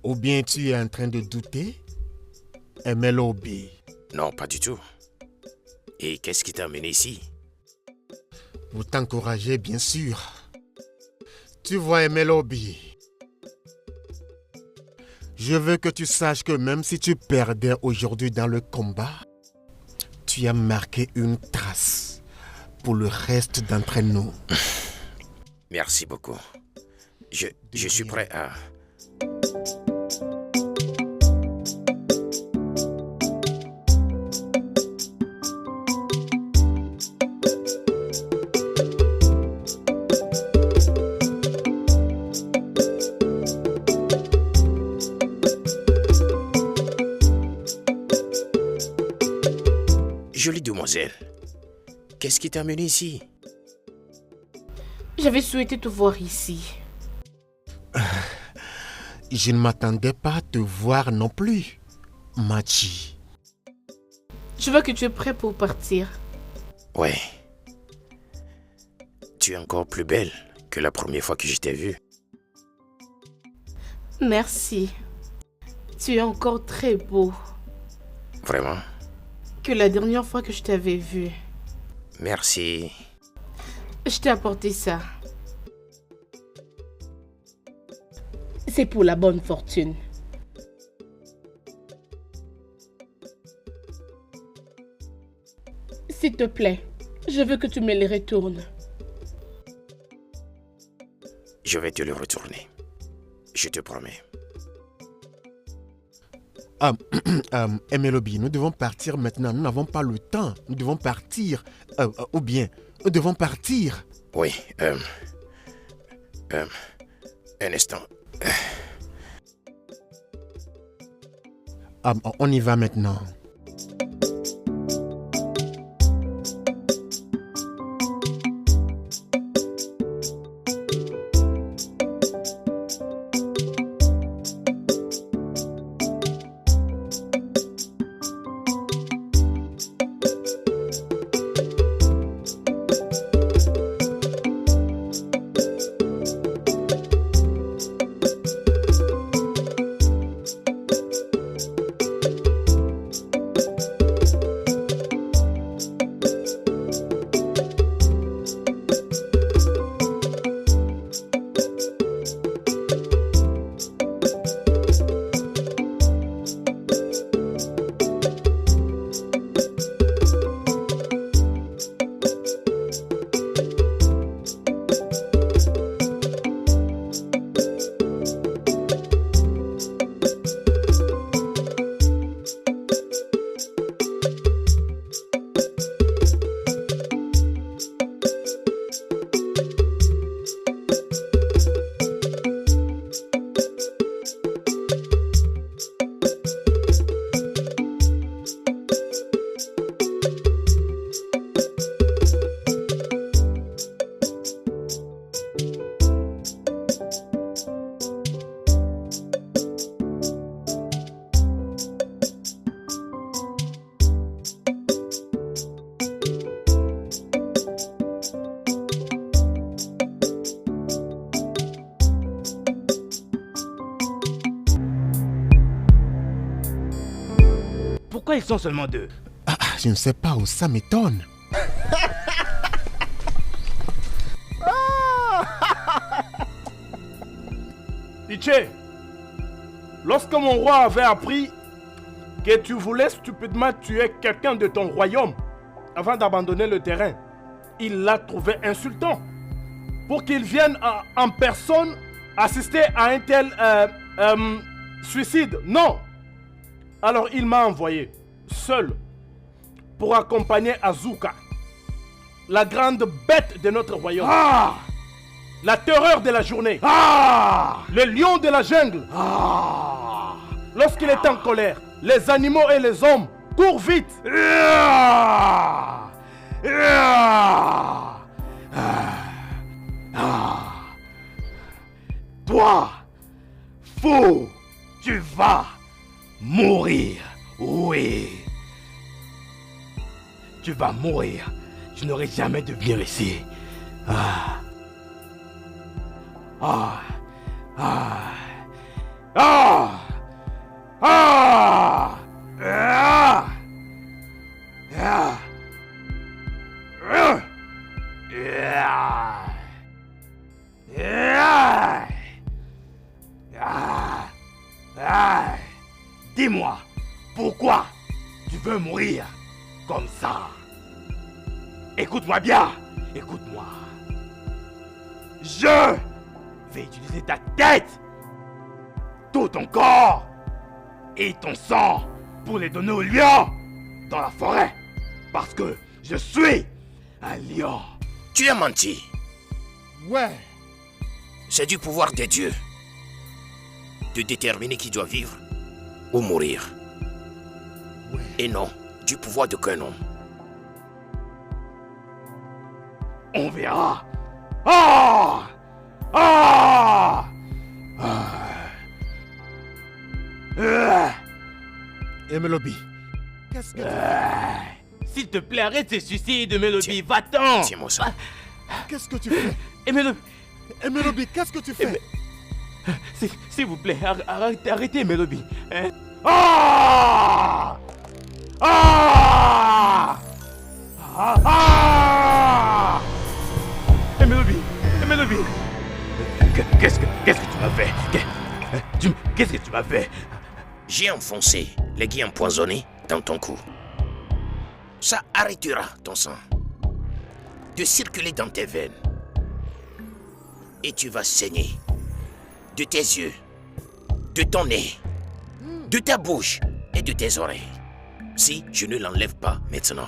Ou bien tu es en train de douter? Emelobi, Non, pas du tout. Et qu'est-ce qui t'a amené ici? pour t'encourager, bien sûr. Tu vois, Emelobi, je veux que tu saches que même si tu perdais aujourd'hui dans le combat, tu as marqué une trace pour le reste d'entre nous. Merci beaucoup. Je suis prêt à... Jolie demoiselle, qu'est-ce qui t'a amené ici? J'avais souhaité te voir ici. Je ne m'attendais pas à te voir non plus, Machi. Je vois que tu es prêt pour partir. Ouais. Tu es encore plus belle que la première fois que je t'ai vue. Merci. Tu es encore très beau Vraiment? que la dernière fois que je t'avais vu. Merci. Je t'ai apporté ça. C'est pour la bonne fortune. S'il te plaît, je veux que tu me les retournes. Je vais te le retourner. Je te promets. Emelobi, nous devons partir maintenant. Nous n'avons pas le temps. Nous devons partir. Ou bien, nous devons partir. Oui, un instant. On y va maintenant. Pourquoi ils sont seulement 2? Je ne sais pas où ça m'étonne. Iché, lorsque mon roi avait appris que tu voulais stupidement tuer quelqu'un de ton royaume avant d'abandonner le terrain, il l'a trouvé insultant. Pour qu'il vienne en personne assister à un tel suicide. Non. Alors il m'a envoyé seul pour accompagner Azuka, la grande bête de notre royaume. La terreur de la journée. Le lion de la jungle. Lorsqu'il est en colère, les animaux et les hommes courent vite. Toi, fou, tu vas mourir. Oui. Tu vas mourir. Je n'aurai jamais de venir ici. Dis-moi, pourquoi tu veux mourir comme ça? Écoute-moi bien, écoute-moi. Je vais utiliser ta tête, tout ton corps et ton sang pour les donner aux lions dans la forêt. Parce que je suis un lion. Tu as menti. Ouais. C'est du pouvoir des dieux de déterminer qui doit vivre ou mourir. Et non du pouvoir d'aucun homme. On verra. Et Melobi, qu'est-ce que... S'il te plaît, arrête ces suicides, Melobi. Va-t'en. Tiens-moi ça. Qu'est-ce que tu fais? Et Melobi, Melobi, qu'est-ce que tu fais? s'il vous plaît, arrêtez, Melobi. Hein? Melobi, qu'est-ce que tu m'as fait? Qu'est-ce que tu m'as fait? J'ai enfoncé l'aiguille empoisonnée dans ton cou. Ça arrêtera ton sang de circuler dans tes veines. Et tu vas saigner de tes yeux, de ton nez, de ta bouche et de tes oreilles. Si je ne l'enlève pas maintenant.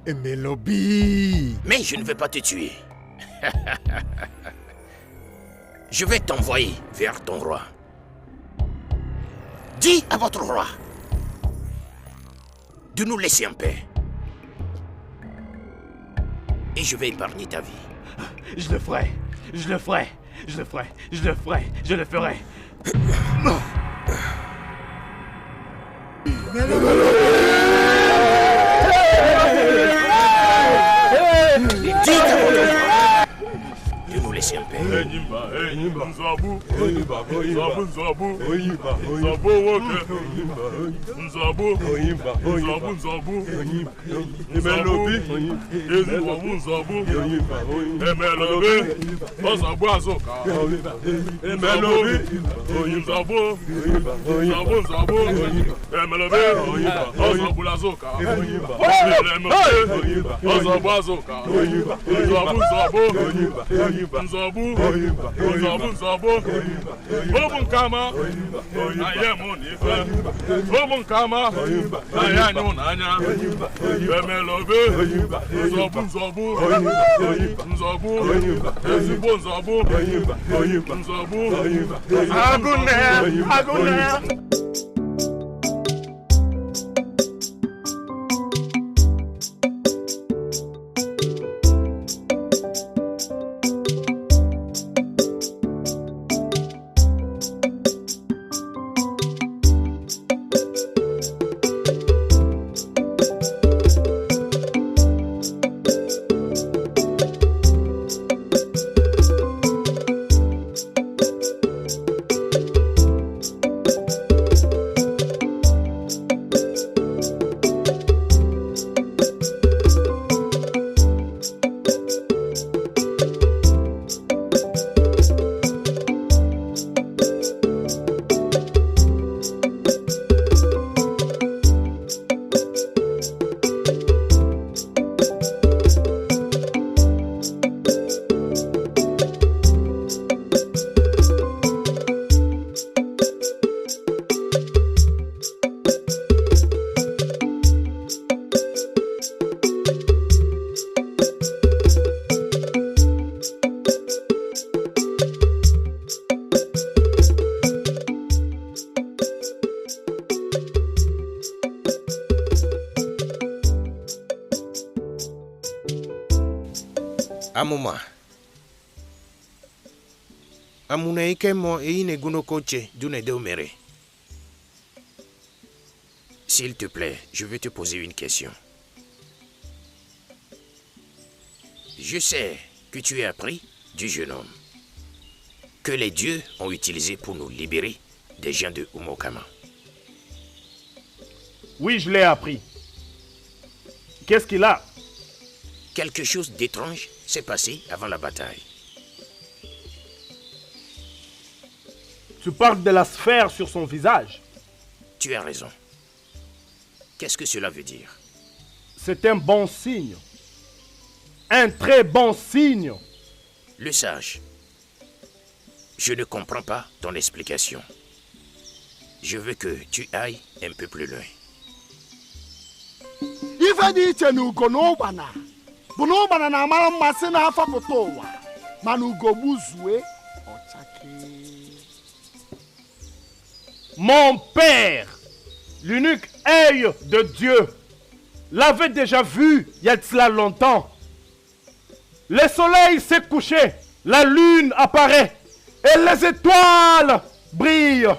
Et Melobi! Mais je ne vais pas te tuer. Je vais t'envoyer vers ton roi. Dis à votre roi de nous laisser en paix. Et je vais épargner ta vie. Je le ferai. Dis à votre roi de nous laisser en paix. Amoma. Amuna ikemo ine gunokoche dune deumere. S'il te plaît, je vais te poser une question. Je sais que tu as appris du jeune homme que les dieux ont utilisé pour nous libérer des gens de Umokama. Oui, je l'ai appris. Qu'est-ce qu'il a? Quelque chose d'étrange s'est passé avant la bataille. Tu parles de la sphère sur son visage. Tu as raison. Qu'est-ce que cela veut dire? C'est un bon signe. Un très bon signe. Le sage, je ne comprends pas ton explication. Je veux que tu ailles un peu plus loin. Ife dị iche na ugo na ụgbana bụ na ụgbana na-amara mmasị na-afọpụta ụwa mana ugo gbuzue ọchake. Mon père, l'unique œil de Dieu, l'avait déjà vu il y a de cela longtemps. Le soleil s'est couché, la lune apparaît et les étoiles brillent.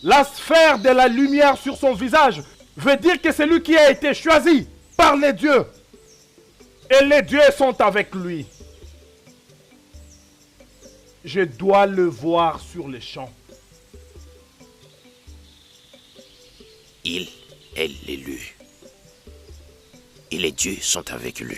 La sphère de la lumière sur son visage veut dire que c'est lui qui a été choisi par les dieux. Et les dieux sont avec lui. Je dois le voir sur les champs. Il est l'élu. Et les dieux sont avec lui.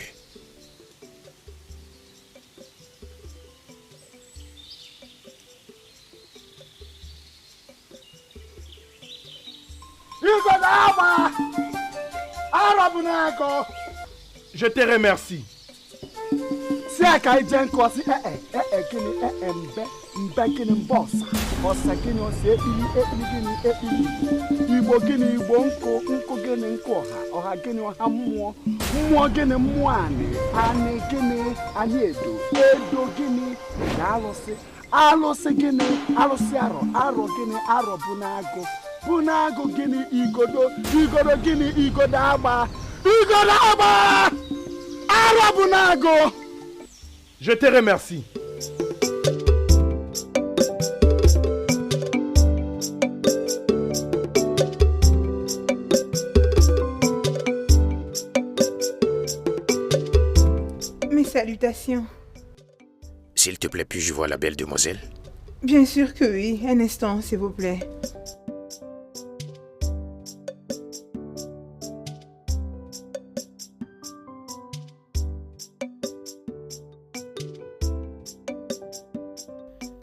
Igwe na-agba arọbụ na-agọ. Je te remercie. Si aka ije nkụ ọsị gịnị mbe gịnị mbe ọsa gịnị ọsị ekpili gịnị ekpili igbo gịnị igbo nkụ gịnị nkụ ọha gịnị ọha mmụọ gịnị mmụọ anị gịnị anyị edo gịnị na alụsị gịnị alụsị arọ gịnị arọ bụ n'agụ gịnị igodo gịnị igodo agba arọ bụ n'agụ. Je te remercie. Mes salutations. S'il te plaît, puis-je voir la belle demoiselle? Bien sûr que oui. Un instant, s'il vous plaît.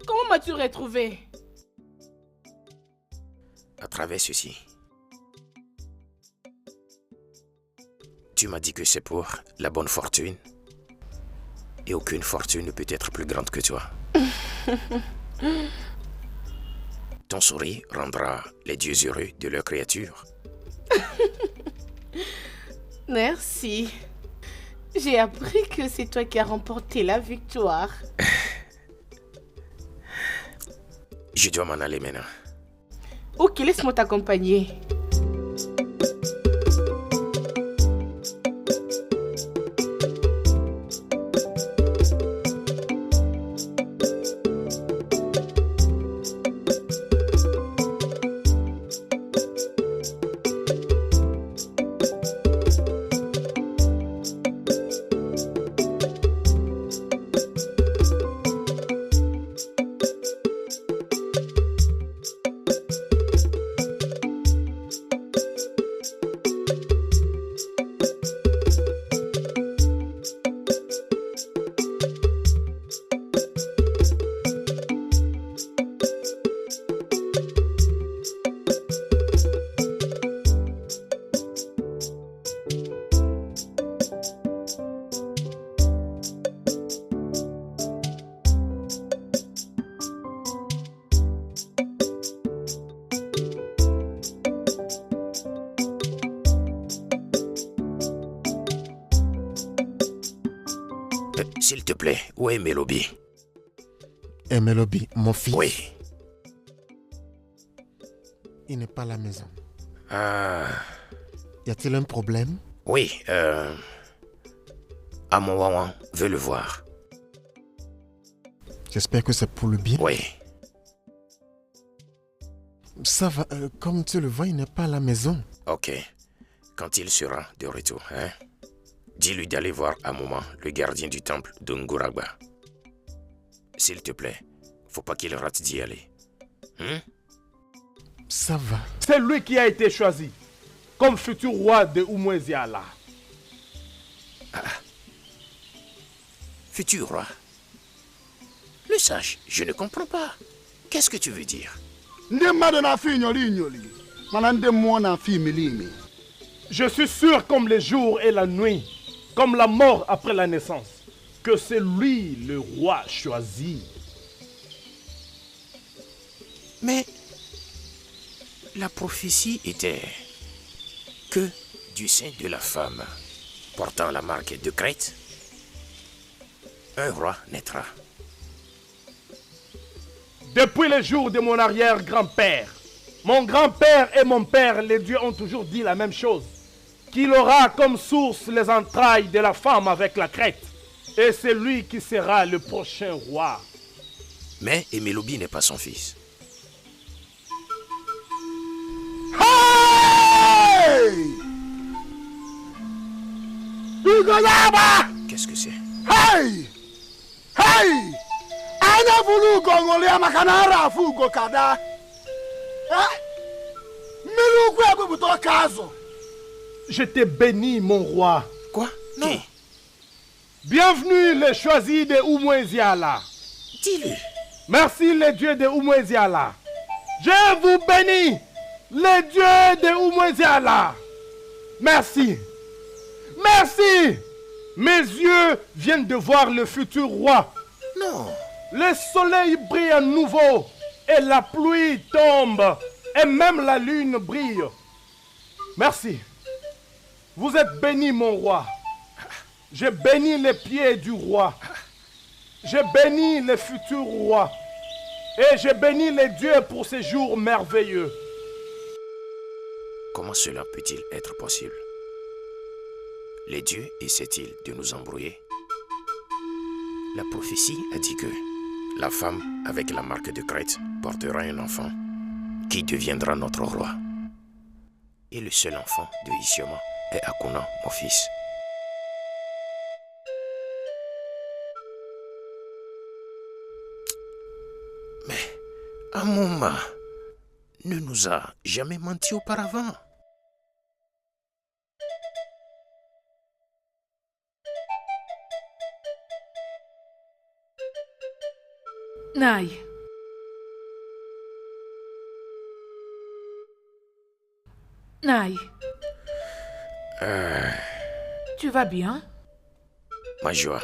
Comment m'as-tu retrouvé? À travers ceci. Tu m'as dit que c'est pour la bonne fortune. Et aucune fortune ne peut être plus grande que toi. Ton sourire rendra les dieux heureux de leur créature. Merci. J'ai appris que c'est toi qui as remporté la victoire. Je dois m'en aller maintenant. Ok, laisse-moi t'accompagner. S'il te plaît, où est Melobi? Melobi, mon fils. Oui. Il n'est pas à la maison. Ah. Y a-t-il un problème? Oui, Amowawan veut le voir. J'espère que c'est pour le bien. Oui. Ça va, comme tu le vois, il n'est pas à la maison. Ok. Quand il sera de retour, hein, dis-lui d'aller voir Amoma, le gardien du temple de Nguragba. S'il te plaît, faut pas qu'il rate d'y aller. Ça va. C'est lui qui a été choisi comme futur roi de Oumoueziala. Futur roi. Le sage, je ne comprends pas. Qu'est-ce que tu veux dire? Ndị mmadụ na-afụ inyoli inyoli, mana ndị mmụọ na-afụ imili imi. Je suis sûr comme les jours et la nuit, comme la mort après la naissance, que c'est lui le roi choisi. Mais la prophétie était que du sein de la femme portant la marque de Crète, un roi naîtra. Depuis les jours de mon arrière-grand-père, mon grand-père et mon père, les dieux ont toujours dit la même chose. Qu'il aura comme source les entrailles de la femme avec la crête. Et c'est lui qui sera le prochain roi. Mais Emelobi n'est pas son fils. Hey! Ugoyaba! Qu'est-ce que c'est? Hey! Hey! Anya vulu ugongolia makanara afu ugo kada. Mmiri ukwu ebubuto kazo. Je te bénis, mon roi. Quoi? Non. Qui? Bienvenue les choisis de Oumoueziala. Dis-le. Merci les dieux de Oumoueziala. Je vous bénis, les dieux de Oumoueziala. Merci. Merci. Mes yeux viennent de voir le futur roi. Non. Le soleil brille à nouveau et la pluie tombe et même la lune brille. Merci. Vous êtes béni, mon roi. Je bénis les pieds du roi. Je bénis le futur roi. Et je bénis les dieux pour ces jours merveilleux. Comment cela peut-il être possible? Les dieux essaient-ils de nous embrouiller? La prophétie a dit que la femme avec la marque de Crète portera un enfant qui deviendra notre roi. Et le seul enfant de Isioma est Akuna, mon fils. Mais Amoma ne nous a jamais menti auparavant. Naï. Naï. Tu vas bien? Ma joie,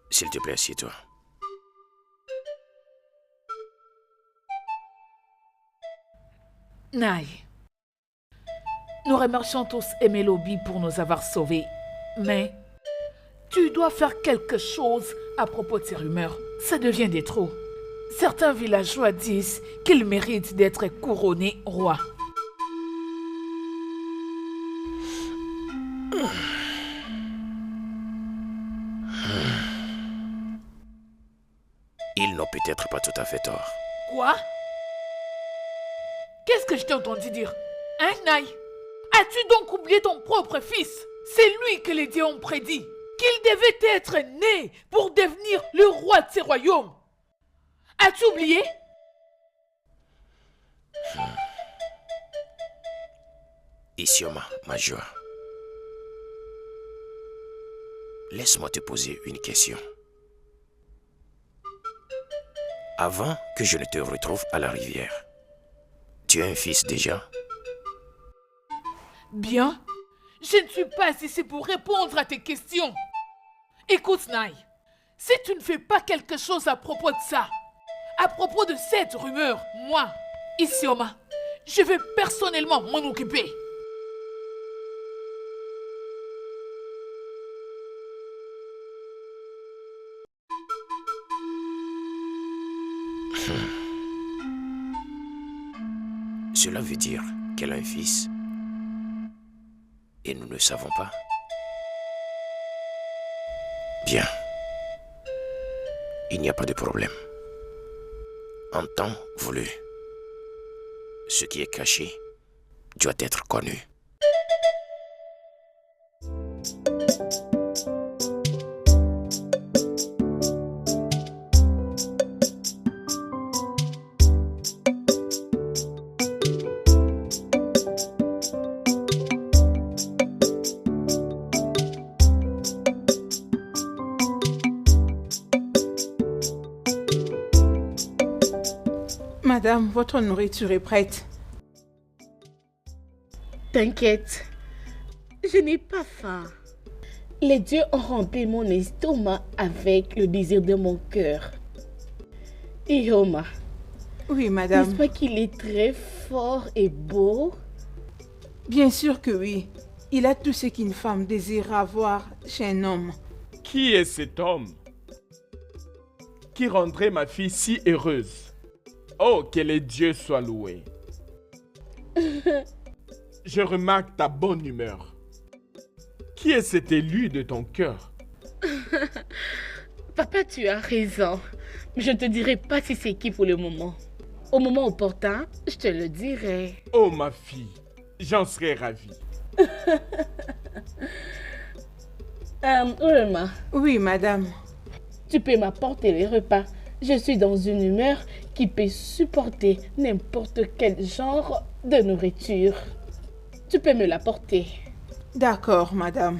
s'il te plaît, assieds-toi. Naï. Nous remercions tous Emelobi pour nous avoir sauvés. Mais tu dois faire quelque chose à propos de ces rumeurs. Ça devient des trop. Certains villageois disent qu'il mérite d'être couronné roi. Ils n'ont peut-être pas tout à fait tort. Quoi? Qu'est-ce que je t'ai entendu dire? Hein, Naï? As-tu donc oublié ton propre fils? C'est lui que les dieux ont prédit qu'il devait être né pour devenir le roi de ces royaumes. As-tu oublié? Isioma, ma joie. Laisse-moi te poser une question. Avant que je ne te retrouve à la rivière, tu as un fils déjà? Bien. Je ne suis pas ici pour répondre à tes questions. Écoute, Naï. Si tu ne fais pas quelque chose à propos de ça, à propos de cette rumeur, moi, Isioma, je vais personnellement m'en occuper. Cela veut dire qu'elle a un fils et nous ne savons pas. Bien. Il n'y a pas de problème. En temps voulu, ce qui est caché doit être connu. Madame, votre nourriture est prête. T'inquiète, je n'ai pas faim. Les dieux ont rempli mon estomac avec le désir de mon cœur. Ihoma, Oui, madame. n'est-ce pas qu'il est très fort et beau? Bien sûr que oui. Il a tout ce qu'une femme désire avoir chez un homme. Qui est cet homme qui rendrait ma fille si heureuse? Oh, que les dieux soient loués. Je remarque ta bonne humeur. Qui est cet élu de ton cœur? Papa, tu as raison. Je ne te dirai pas si c'est qui pour le moment. Au moment opportun, je te le dirai. Oh, ma fille, j'en serais ravi. Irma, Oui, madame. tu peux m'apporter les repas. Je suis dans une humeur qui peut supporter n'importe quel genre de nourriture. Tu peux me l'apporter. D'accord, madame.